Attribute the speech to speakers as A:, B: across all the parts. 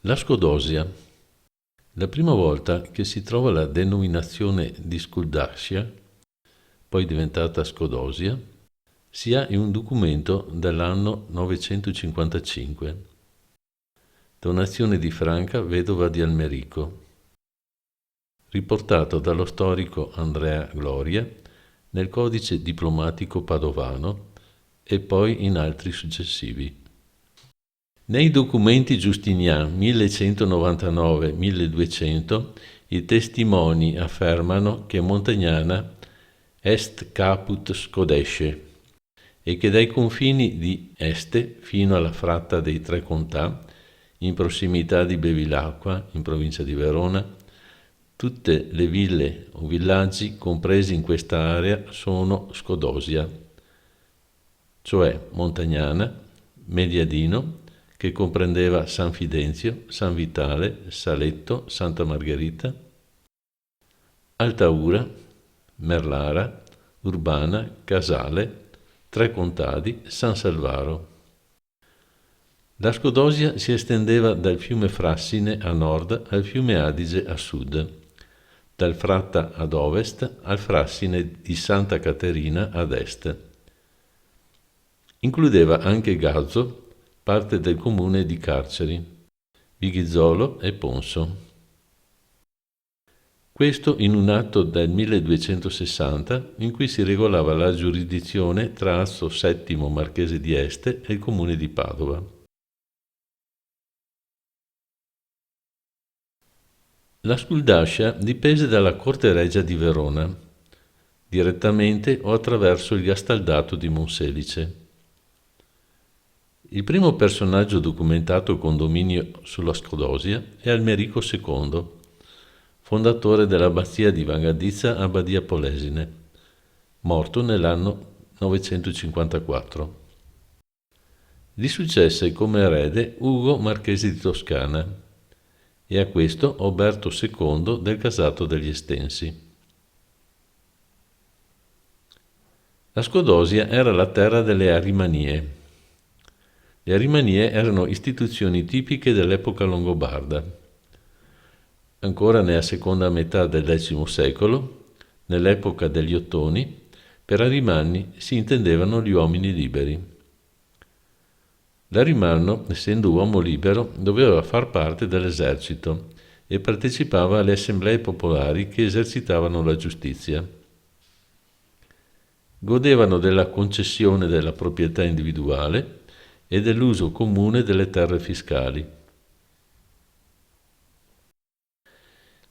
A: La Scodosia. La prima volta che si trova la denominazione di Skuldascia, poi diventata Scodosia, si ha in un documento dall'anno 955, donazione di Franca, vedova di Almerico, riportato dallo storico Andrea Gloria nel Codice diplomatico padovano e poi in altri successivi. Nei documenti Giustinian 1199-1200 i testimoni affermano che Montagnana est caput Scodesce e che dai confini di Este fino alla fratta dei Tre Contà, in prossimità di Bevilacqua, in provincia di Verona, tutte le ville o villaggi compresi in questa area sono Scodosia, cioè Montagnana, Mediadino, che comprendeva San Fidenzio, San Vitale, Saletto, Santa Margherita, Altaura, Merlara, Urbana, Casale, Tre Contadi, San Salvaro. La Scodosia si estendeva dal fiume Frassine a nord al fiume Adige a sud, dal Fratta ad ovest al Frassine di Santa Caterina ad est. Includeva anche Gazzo, parte del comune di Carceri, Vighizzolo e Ponso. Questo in un atto del 1260 in cui si regolava la giurisdizione tra Azzo VII Marchese di Este e il comune di Padova. La Skuldascia dipese dalla Corte Regia di Verona, direttamente o attraverso il Gastaldato di Monselice. Il primo personaggio documentato con dominio sulla Scodosia è Almerico II, fondatore dell'abbazia di Vangadizza a Badia Polesine, morto nell'anno 954. Gli successe come erede Ugo Marchese di Toscana e a questo Oberto II del Casato degli Estensi. La Scodosia era la terra delle Arimanie. Le Arimanie erano istituzioni tipiche dell'epoca longobarda. Ancora nella seconda metà del X secolo, nell'epoca degli Ottoni, per Arimanni si intendevano gli uomini liberi. L'Arimanno, essendo uomo libero, doveva far parte dell'esercito e partecipava alle assemblee popolari che esercitavano la giustizia. Godevano della concessione della proprietà individuale e dell'uso comune delle terre fiscali.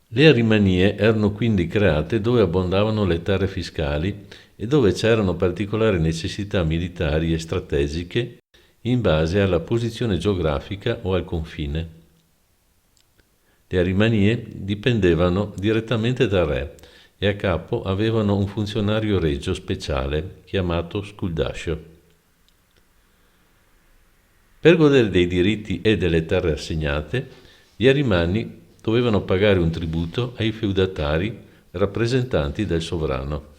A: Le arimanie erano quindi create dove abbondavano le terre fiscali e dove c'erano particolari necessità militari e strategiche in base alla posizione geografica o al confine. Le arimanie dipendevano direttamente dal re e a capo avevano un funzionario regio speciale chiamato Skuldascio. Per godere dei diritti e delle terre assegnate, gli arimanni dovevano pagare un tributo ai feudatari rappresentanti del sovrano.